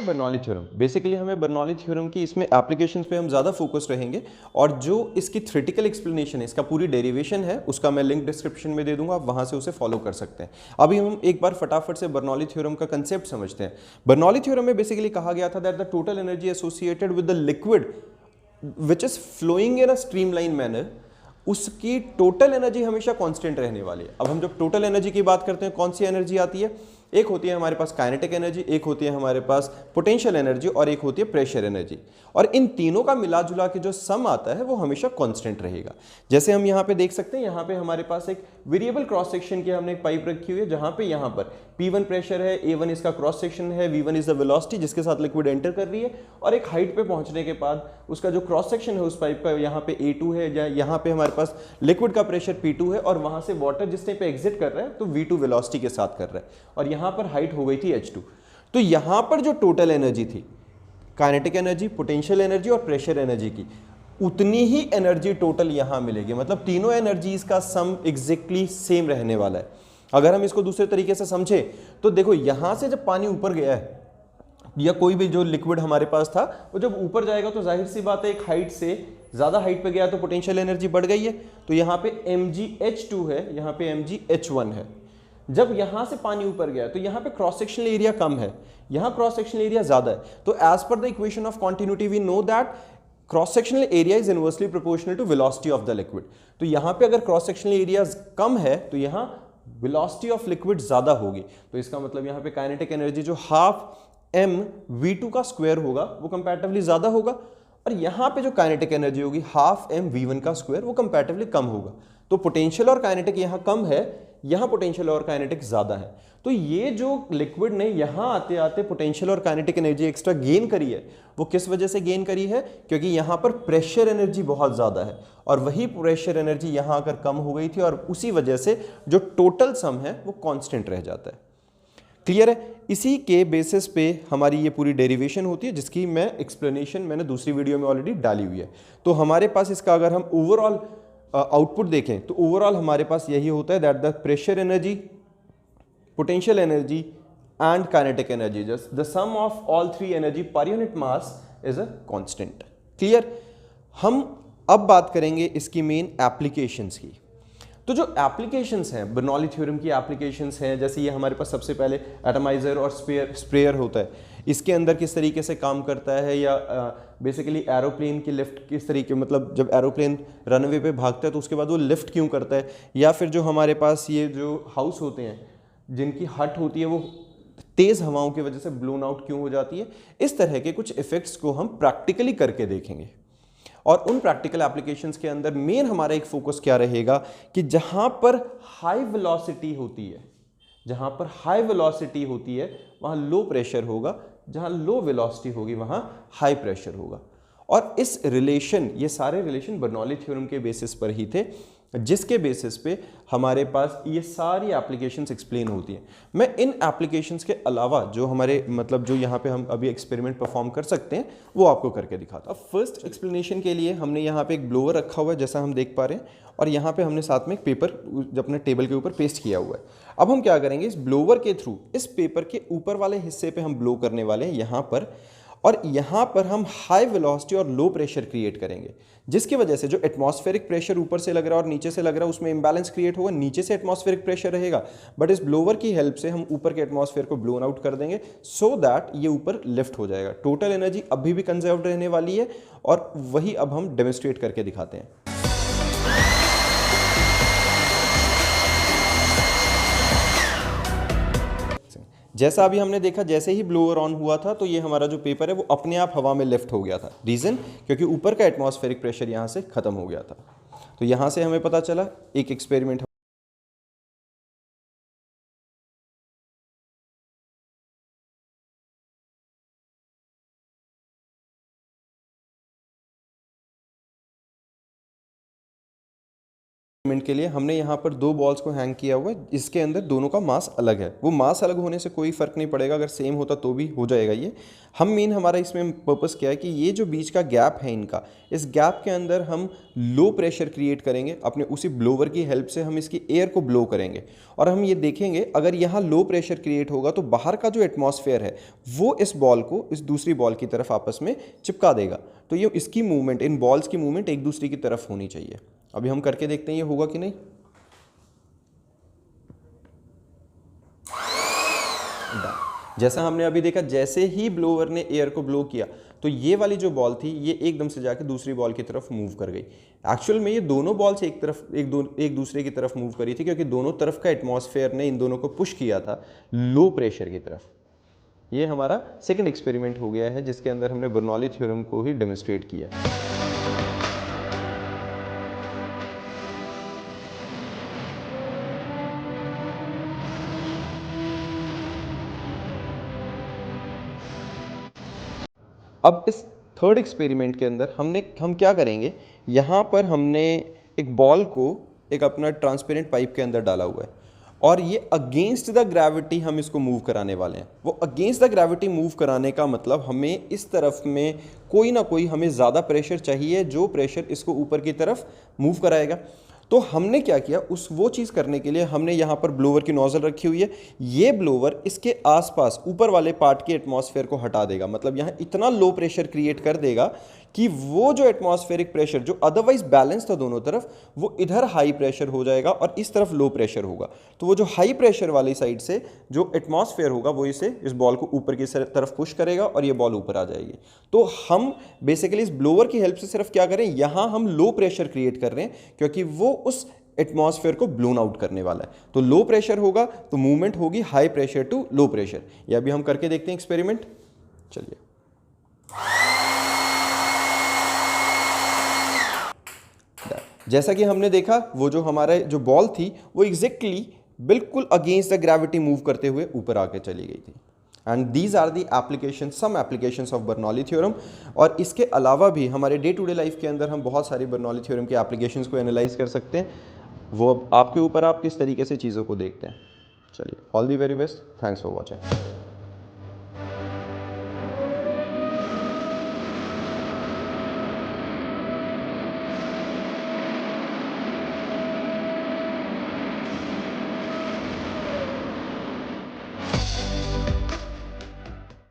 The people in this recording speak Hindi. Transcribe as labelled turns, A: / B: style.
A: Bernoulli theorem. बेसिकली हमें बर्नौली थ्योरम की इसमें एप्लीकेशंस पे हम ज़्यादा फोकस रहेंगे और जो इसकी थ्योरेटिकल एक्सप्लेनेशन है, इसका पूरी डेरिवेशन है, उसका मैं लिंक डिस्क्रिप्शन में दे दूंगा, आप वहाँ से उसे फॉलो कर सकते हैं। अभी हम एक बार फटाफट से बर्नौली थ्योरम का कंसेप्ट समझते हैं। बर्नौली थ्योरम में बेसिकली कहा गया था that the total energy associated with the liquid which is flowing in a streamline manner, उसकी टोटल एनर्जी हमेशा कांस्टेंट रहने वाली है। अब हम जब टोटल एनर्जी की बात करते हैं, कौन सी एनर्जी आती है? एक होती है हमारे पास काइनेटिक एनर्जी, एक होती है हमारे पास पोटेंशियल एनर्जी और एक होती है प्रेशर एनर्जी। और इन तीनों का मिला जुला के जो सम आता है वो हमेशा कांस्टेंट रहेगा। जैसे हम यहाँ पे देख सकते हैं, यहाँ पे हमारे पास एक वेरिएबल क्रॉस सेक्शन की हमने एक पाइप रखी हुई है, जहां पे यहाँ पर P1 प्रेशर है, A1 इसका क्रॉस सेक्शन है, V1 इज द वेलोसिटी जिसके साथ लिक्विड एंटर कर रही है, और एक हाइट पे पहुंचने के बाद उसका जो क्रॉस सेक्शन है उस पाइप का, यहाँ पे A2 है, या यहाँ पे हमारे पास लिक्विड का प्रेशर P2 है, और वहां से वाटर जिस टाइम पे एग्जिट कर रहा है तो V2 वेलोसिटी के साथ कर रहा है, और यहाँ पर हाइट हो गई थी H2। तो यहाँ पर जो टोटल एनर्जी थी, काइनेटिक एनर्जी, पोटेंशियल एनर्जी और प्रेशर एनर्जी की, उतनी ही एनर्जी टोटल यहां मिलेगी। मतलब तीनों एनर्जीज का सम एग्जैक्टली सेम रहने वाला है। अगर हम इसको दूसरे तरीके से समझे तो देखो, यहां से जब पानी ऊपर गया है या कोई भी जो लिक्विड हमारे पास था, वो जब ऊपर जाएगा तो जाहिर सी बात है एक हाइट से ज्यादा हाइट पे गया तो पोटेंशियल एनर्जी बढ़ गई है। तो यहाँ पे mgh2 है, यहाँ पे mgh1 है। जब यहां से पानी ऊपर गया तो यहां पे क्रॉस सेक्शनल एरिया कम है, यहां क्रॉस सेक्शनल एरिया ज्यादा है। तो as per the equation of continuity we know that cross sectional area is inversely proportional to velocity of the liquid. तो यहां पे अगर क्रॉस सेक्शनल एरिया कम है तो यहां वेलोसिटी ऑफ लिक्विड ज्यादा होगी। तो इसका मतलब यहां पे काइनेटिक एनर्जी जो हाफ m v2 का स्क्वायर होगा वो कंपैरेटिवली ज्यादा होगा, और यहां पे जो काइनेटिक एनर्जी होगी हाफ m v1 का स्क्वायर, वो कंपैरेटिवली कम होगा। तो पोटेंशियल और काइनेटिक यहां कम है, यहां पोटेंशियल और काइनेटिक ज्यादा है। तो ये जो लिक्विड ने यहां आते आते पोटेंशियल और काइनेटिक एनर्जी एक्स्ट्रा गेन करी है, वो किस वजह से गेन करी है? क्योंकि यहां पर प्रेशर एनर्जी बहुत ज्यादा है, और वही प्रेशर एनर्जी यहां आकर कम हो गई थी, और उसी वजह से जो टोटल सम है वो कांस्टेंट रह जाता है। क्लियर है? इसी के बेसिस पे हमारी ये पूरी डेरिवेशन होती है, जिसकी मैं एक्सप्लेनेशन मैंने दूसरी वीडियो में ऑलरेडी डाली हुई है। तो हमारे पास इसका अगर हम ओवरऑल आउटपुट देखें तो ओवरऑल हमारे पास यही होता है that the pressure energy, potential energy and kinetic energy, just the sum of all three energy per unit mass is a constant. Clear? हम अब बात करेंगे इसकी मेन एप्लीकेशंस की। तो जो एप्लीकेशंस हैं, बर्नौली थ्योरम की एप्लीकेशंस हैं, जैसे ये हमारे पास सबसे पहले एटमाइजर और स्प्रेयर होता है, इसके अंदर किस तरीके से काम करता है, या बेसिकली एरोप्लेन की लिफ्ट किस तरीके, मतलब जब एरोप्लेन रनवे पे भागता है तो उसके बाद वो लिफ्ट क्यों करता है, या फिर जो हमारे पास ये जो हाउस होते हैं जिनकी हट होती है वो तेज हवाओं की वजह से ब्लोन आउट क्यों हो जाती है, इस तरह के कुछ इफेक्ट्स को हम प्रैक्टिकली करके देखेंगे। और उन प्रैक्टिकल एप्लीकेशंस के अंदर मेन हमारा एक फोकस क्या रहेगा कि जहां पर हाई वेलोसिटी होती है, जहां पर हाई वेलोसिटी होती है वहां लो प्रेशर होगा, जहां लो वेलोसिटी होगी वहां हाई प्रेशर होगा। और इस रिलेशन, ये सारे रिलेशन बर्नौली थ्योरम के बेसिस पर ही थे, जिसके बेसिस पे हमारे पास ये सारी एप्लीकेशंस एक्सप्लेन होती हैं। मैं इन एप्लीकेशंस के अलावा जो हमारे मतलब जो यहाँ पे हम अभी एक्सपेरिमेंट परफॉर्म कर सकते हैं वो आपको करके दिखाता हूँ। अब फर्स्ट एक्सप्लेनेशन के लिए हमने यहाँ पे एक ब्लोअर रखा हुआ है जैसा हम देख पा रहे हैं, और यहाँ पे हमने साथ में एक पेपर अपने टेबल के ऊपर पेस्ट किया हुआ है। अब हम क्या करेंगे, इस ब्लोअर के थ्रू इस पेपर के ऊपर वाले हिस्से पे हम ब्लो करने वाले हैं यहाँ पर, और यहाँ पर हम हाई वेलोसिटी और लो प्रेशर क्रिएट करेंगे, जिसकी वजह से जो एटमॉस्फेरिक प्रेशर ऊपर से लग रहा है और नीचे से लग रहा है उसमें इंबैलेंस क्रिएट होगा, नीचे से एटमॉस्फेरिक प्रेशर रहेगा, बट इस ब्लोवर की हेल्प से हम ऊपर के एटमॉस्फेयर को ब्लोन आउट कर देंगे सो दैट ये ऊपर लिफ्ट हो जाएगा। टोटल एनर्जी अभी भी कंजर्व रहने वाली है, और वही अब हम डेमोन्स्ट्रेट करके दिखाते हैं। जैसा अभी हमने देखा, जैसे ही ब्लोअर ऑन हुआ था तो ये हमारा जो पेपर है वो अपने आप हवा में लिफ्ट हो गया था। रीजन, क्योंकि ऊपर का एटमॉस्फेरिक प्रेशर यहाँ से खत्म हो गया था। तो यहाँ से हमें पता चला एक एक्सपेरिमेंट के लिए हमने यहाँ पर दो बॉल्स को हैंग किया हुआ है, इसके अंदर दोनों का मास अलग है। वो मास अलग होने से कोई फ़र्क नहीं पड़ेगा, अगर सेम होता तो भी हो जाएगा ये। हम मेन हमारा इसमें पर्पस क्या है कि ये जो बीच का गैप है इनका, इस गैप के अंदर हम लो प्रेशर क्रिएट करेंगे, अपने उसी ब्लोवर की हेल्प से हम इसकी एयर को ब्लो करेंगे। और हम ये देखेंगे अगर यहाँ लो प्रेशर क्रिएट होगा तो बाहर का जो एटमॉस्फेयर है वो इस बॉल को इस दूसरी बॉल की तरफ आपस में चिपका देगा। तो ये इसकी मूवमेंट, इन बॉल्स की मूवमेंट एक दूसरे की तरफ होनी चाहिए। अभी हम करके देखते हैं ये होगा कि नहीं। जैसा हमने अभी देखा, जैसे ही ब्लोवर ने एयर को ब्लो किया तो ये वाली जो बॉल थी ये एकदम से जाके दूसरी बॉल की तरफ मूव कर गई। एक्चुअल में ये दोनों बॉल्स एक दूसरे की तरफ मूव करी थी, क्योंकि दोनों तरफ का एटमॉस्फेयर ने इन दोनों को पुश किया था लो प्रेशर की तरफ। ये हमारा सेकंड एक्सपेरिमेंट हो गया है जिसके अंदर हमने बर्नौली थ्योरम को ही डेमोन्स्ट्रेट किया। अब इस थर्ड एक्सपेरिमेंट के अंदर हम क्या करेंगे, यहाँ पर हमने एक बॉल को एक अपना ट्रांसपेरेंट पाइप के अंदर डाला हुआ है और ये अगेंस्ट द ग्रेविटी हम इसको मूव कराने वाले हैं। वो अगेंस्ट द ग्रेविटी मूव कराने का मतलब हमें इस तरफ में कोई ना कोई हमें ज़्यादा प्रेशर चाहिए जो प्रेशर इसको ऊपर की तरफ मूव कराएगा। तो हमने क्या किया, वो चीज़ करने के लिए हमने यहाँ पर ब्लोवर की नोजल रखी हुई है। ये ब्लोवर इसके आसपास ऊपर वाले पार्ट के एटमॉस्फेयर को हटा देगा, मतलब यहाँ इतना लो प्रेशर क्रिएट कर देगा कि वो जो एटमॉस्फेरिक प्रेशर जो अदरवाइज बैलेंस था दोनों तरफ, वो इधर हाई प्रेशर हो जाएगा और इस तरफ लो प्रेशर होगा। तो वो जो हाई प्रेशर वाली साइड से जो एटमॉस्फेयर होगा वो इस बॉल को ऊपर की तरफ पुश करेगा और ये बॉल ऊपर आ जाएगी। तो हम बेसिकली इस ब्लोवर की हेल्प से सिर्फ क्या करें, यहाँ हम लो प्रेशर क्रिएट कर रहे हैं क्योंकि वो उस एटमॉस्फेयर को ब्लोन आउट करने वाला है। तो लो प्रेशर होगा तो मूवमेंट होगी high pressure to low pressure. ये अभी हम करके देखते हैं एक्सपेरिमेंट। चलिए, जैसा कि हमने देखा वो जो हमारा जो बॉल थी वो एग्जैक्टली बिल्कुल अगेंस्ट द ग्रेविटी मूव करते हुए ऊपर आके चली गई थी। And these are the application, some applications of Bernoulli theorem. और इसके अलावा भी हमारे डे टू डे लाइफ के अंदर हम बहुत सारी बर्नौली थ्योरम की एप्लीकेशंस को एनालाइज कर सकते हैं। वो अब आपके ऊपर आप किस तरीके से चीज़ों को देखते हैं। चलिए, all the very best, thanks for watching.